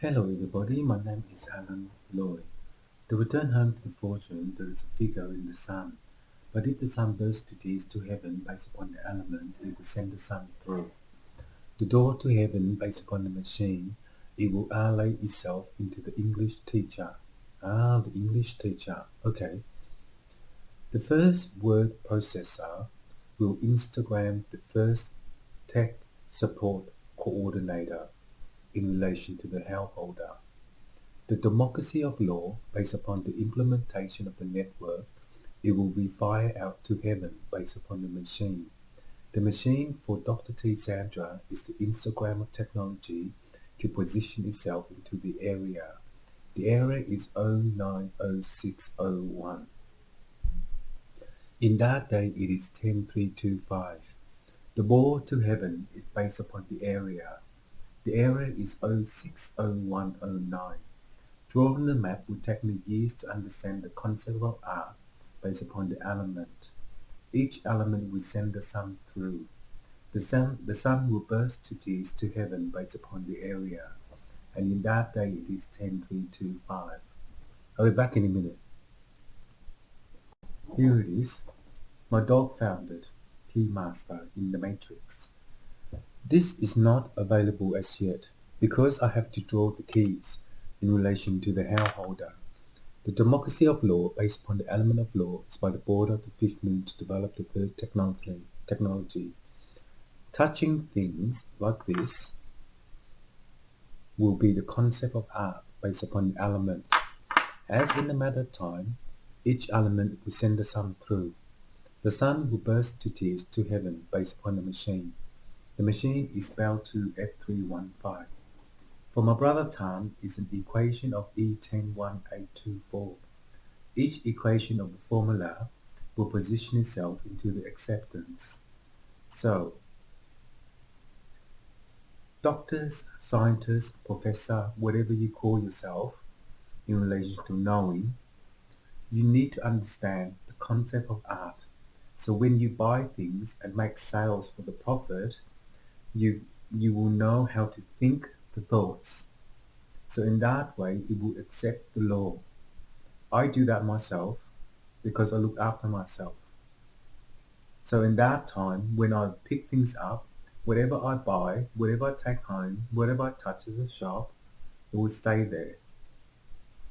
Hello everybody, my name is Alan Lloyd. To return home to the fortune, there is a figure in the sun. But if the sun bursts to tears to heaven based upon the element, it will send the sun through. The door to heaven based upon the machine, it will allay itself into the English teacher. Ah, the English teacher. Okay. The first word processor will Instagram the first tech support coordinator in relation to the householder. The democracy of law, based upon the implementation of the network, it will be fired out to heaven based upon the machine. The machine for Dr. T. Sandra is the Instagram of technology to position itself into the area. The area is 090601. In that day it is 10325. The ball to heaven is based upon the area. The area is 060109. Drawing the map would take me years to understand the concept of art based upon the element. Each element will send the sun through. The sun will burst to tears to heaven based upon the area, and in that day it is 10325. I'll be back in a minute. Here it is. My dog found it. Keymaster in the Matrix. This is not available as yet because I have to draw the keys in relation to the householder. The democracy of law, based upon the element of law, is by the board of the fifth moon to develop the third technology. Touching things like this will be the concept of art based upon the element. As in a matter of time, each element will send the sun through. The sun will burst to tears to heaven based upon the machine. The machine is spelled to F315. For my brother Tan is an equation of E101824. Each equation of the formula will position itself into the acceptance. So, doctors, scientists, professor, whatever you call yourself in relation to knowing, you need to understand the concept of art. So when you buy things and make sales for the profit, you you will know how to think the thoughts. So in that way, it will accept the law. I do that myself because I look after myself. So in that time, when I pick things up, whatever I buy, whatever I take home, whatever I touch at the shop, it will stay there.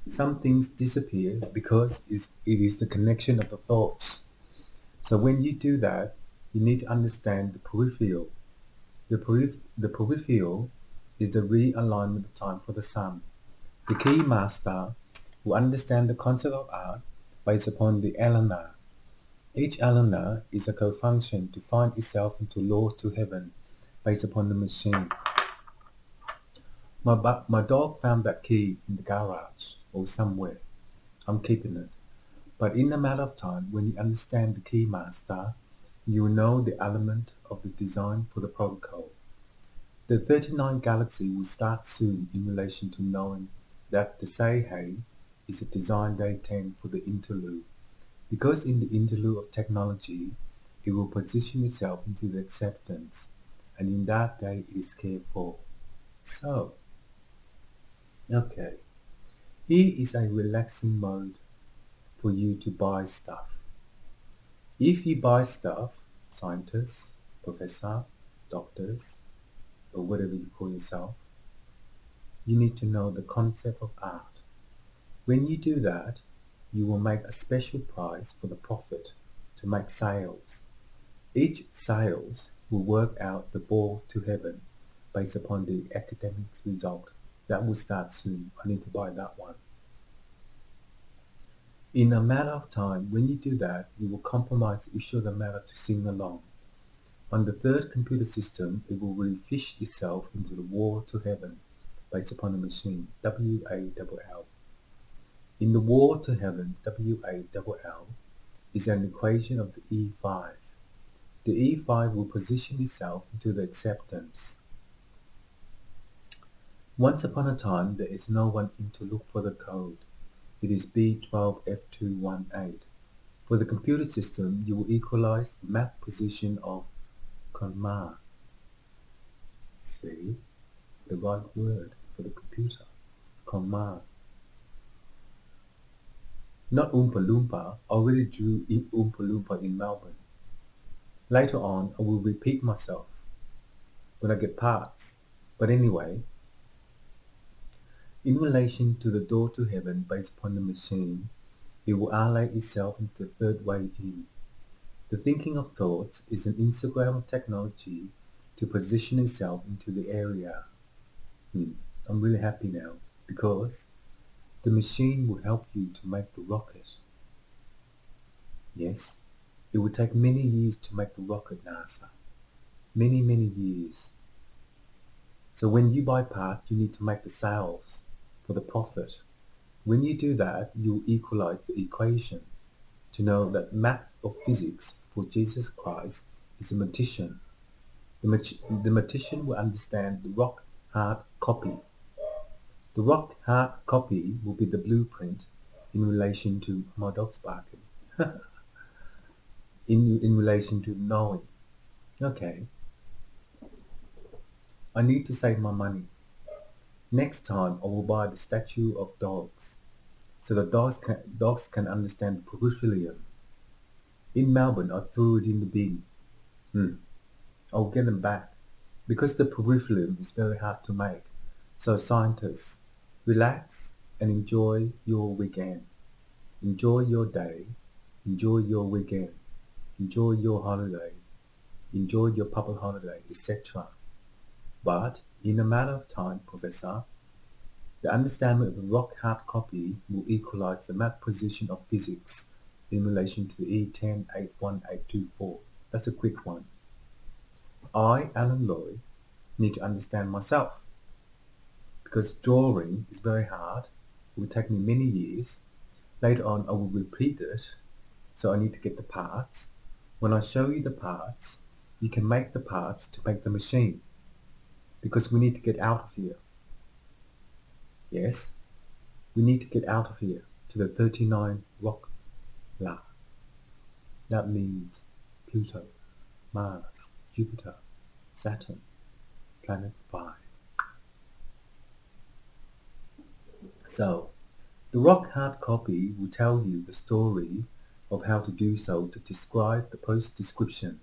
Some things disappear because it is the connection of the thoughts. So when you do that, you need to understand the peripheral. The peripheral is the realignment of time for the sun. The key master will understand the concept of art based upon the elena. Each elena is a co-function to find itself into law to heaven based upon the machine. My dog found that key in the garage or somewhere. I'm keeping it. But in a matter of time, when you understand the key master, you will know the element of the design for the protocol. The 39 galaxy will start soon in relation to knowing that the Say is a design day 10 for the interlude. Because in the interlude of technology, it will position itself into the acceptance, and in that day it is cared for. So, okay, here is a relaxing mode for you to buy stuff. If you buy stuff, scientists, professor, doctors, or whatever you call yourself, you need to know the concept of art. When you do that, you will make a special price for the profit to make sales. Each sales will work out the ball to heaven based upon the academics result. That will start soon. I need to buy that one. In a matter of time, when you do that, you will compromise the issue of the matter to sing along. On the third computer system, it will refish itself into the wall to heaven based upon the machine, WALL. In the wall to heaven, WALL, is an equation of the E5. The E5 will position itself into the acceptance. Once upon a time, there is no one in to look for the code. It is B12F218. For the computer system, you will equalize the map position of comma. See? The right word for the computer. comma. Not Oompa Loompa, I already drew Oompa Loompa in Melbourne. Later on, I will repeat myself when I get parts. But anyway, in relation to the door to heaven based upon the machine, it will ally itself into the third way in. The thinking of thoughts is an Instagram of technology to position itself into the area. I'm really happy now because the machine will help you to make the rocket. Yes, it will take many years to make the rocket, NASA. Many, many years. So when you buy parts, you need to make the sales for the profit. When you do that, you equalize the equation to know that math or physics for Jesus Christ is a magician. The magician will understand the rock hard copy. The rock hard copy will be the blueprint in relation to my dog's barking. in relation to knowing. Okay, I need to save my money. Next time I will buy the statue of dogs, so the dogs can understand the peripheral. In Melbourne, I threw it in the bin. I'll get them back because the peripheral is very hard to make. So scientists, relax and enjoy your weekend. Enjoy your day. Enjoy your weekend. Enjoy your holiday. Enjoy your public holiday, etc. But in a matter of time, Professor, the understanding of the rock hard copy will equalize the math position of physics in relation to the E10-81824. That's a quick one. I, Alan Lloyd, need to understand myself because drawing is very hard. It will take me many years. Later on, I will repeat it, so I need to get the parts. When I show you the parts, you can make the parts to make the machine because we need to get out of here. Yes, we need to get out of here to the 39 rock la. That means Pluto, Mars, Jupiter, Saturn, planet 5. So, the rock hard copy will tell you the story of how to do so to describe the post description.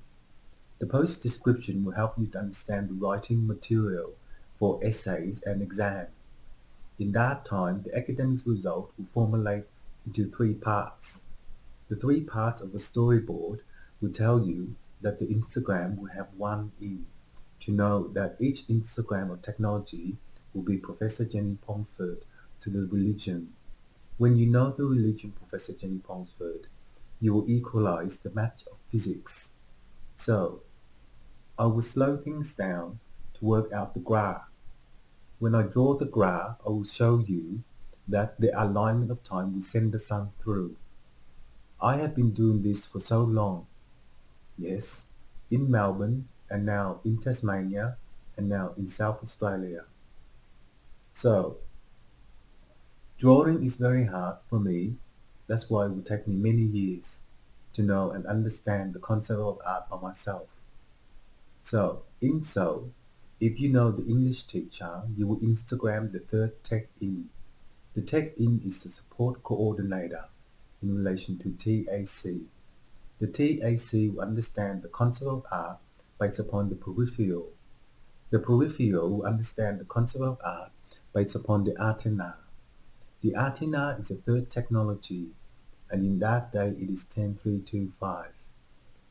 The post description will help you to understand the writing material for essays and exam. In that time, the academic result will formulate into 3 parts. The 3 parts of a storyboard will tell you that the Instagram will have 1 E, to know that each Instagram of technology will be Professor Jenny Pomford to the religion. When you know the religion, Professor Jenny Pomford, you will equalize the match of physics. So, I will slow things down to work out the graph. When I draw the graph, I will show you that the alignment of time will send the sun through. I have been doing this for so long. Yes, in Melbourne, and now in Tasmania, and now in South Australia. So, drawing is very hard for me. That's why it will take me many years to know and understand the concept of art by myself. So, if you know the English teacher, you will Instagram the third tech in. The tech in is the support coordinator in relation to TAC. The TAC will understand the concept of art based upon the peripheral. The peripheral will understand the concept of art based upon the antenna. The antenna is a third technology, and in that day it is 10325.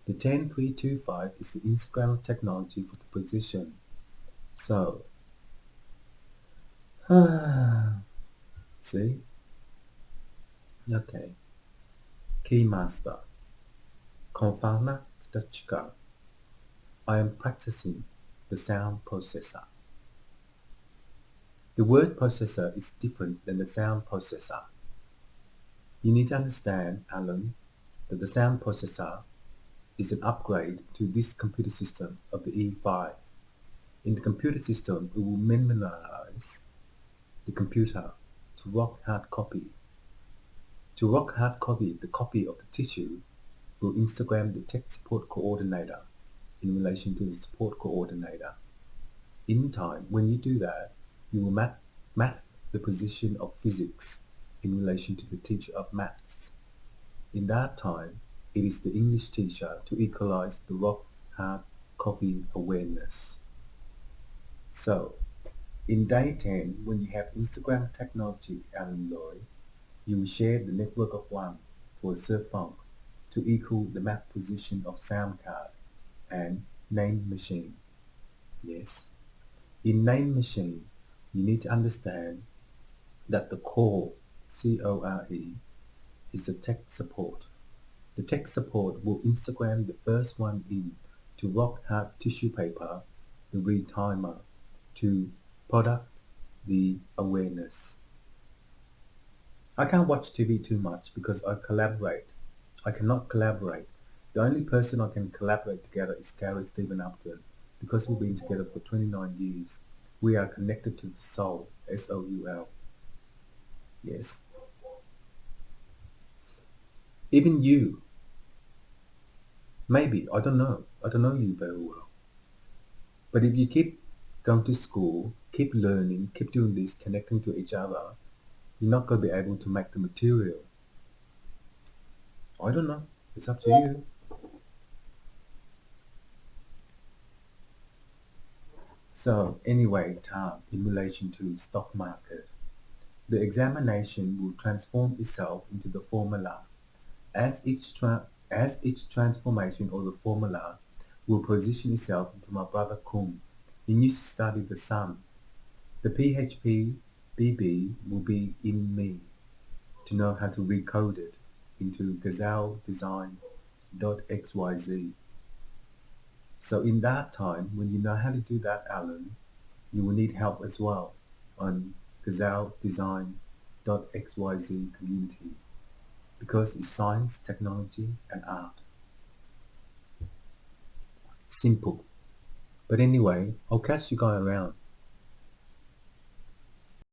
The 10325 is the Instagram technology for the position. So, see? Okay. Keymaster. Konfana Ktachka. I am practicing the sound processor. The word processor is different than the sound processor. You need to understand, Alan, that the sound processor is an upgrade to this computer system of the E5. In the computer system, it will minimize the computer to rock hard copy. To rock hard copy the copy of the tissue, will Instagram the tech support coordinator in relation to the support coordinator. In time, when you do that, you will math the position of physics in relation to the teacher of maths. In that time, it is the English teacher to equalize the rock hard copy awareness. So, in day 10, when you have Instagram technology and Lloyd, you will share the network of one for surf funk to equal the map position of sound card and name machine. Yes. In name machine, you need to understand that the core, core, is the tech support. The tech support will Instagram the first one in to rock hard tissue paper, the retimer, to product the awareness. I can't watch TV too much because I collaborate. I cannot collaborate. The only person I can collaborate together is Gary Stephen Upton because we've been together for 29 years. We are connected to the soul, Soul. Yes. Even you, maybe, I don't know. I don't know you very well. But if you keep going to school, keep learning, keep doing this, connecting to each other, you're not going to be able to make the material. I don't know. It's up to you. So anyway, Tom, in relation to stock market, the examination will transform itself into the formula. As each transformation or the formula will position itself into my brother Kum. He used to study the sun. The PHP BB will be in me to know how to recode it into Gazal Design .xyz. So in that time, when you know how to do that, Alan, you will need help as well on Gazal Design .xyz community because it's science, technology, and art. Simple. But anyway, I'll catch you guys around.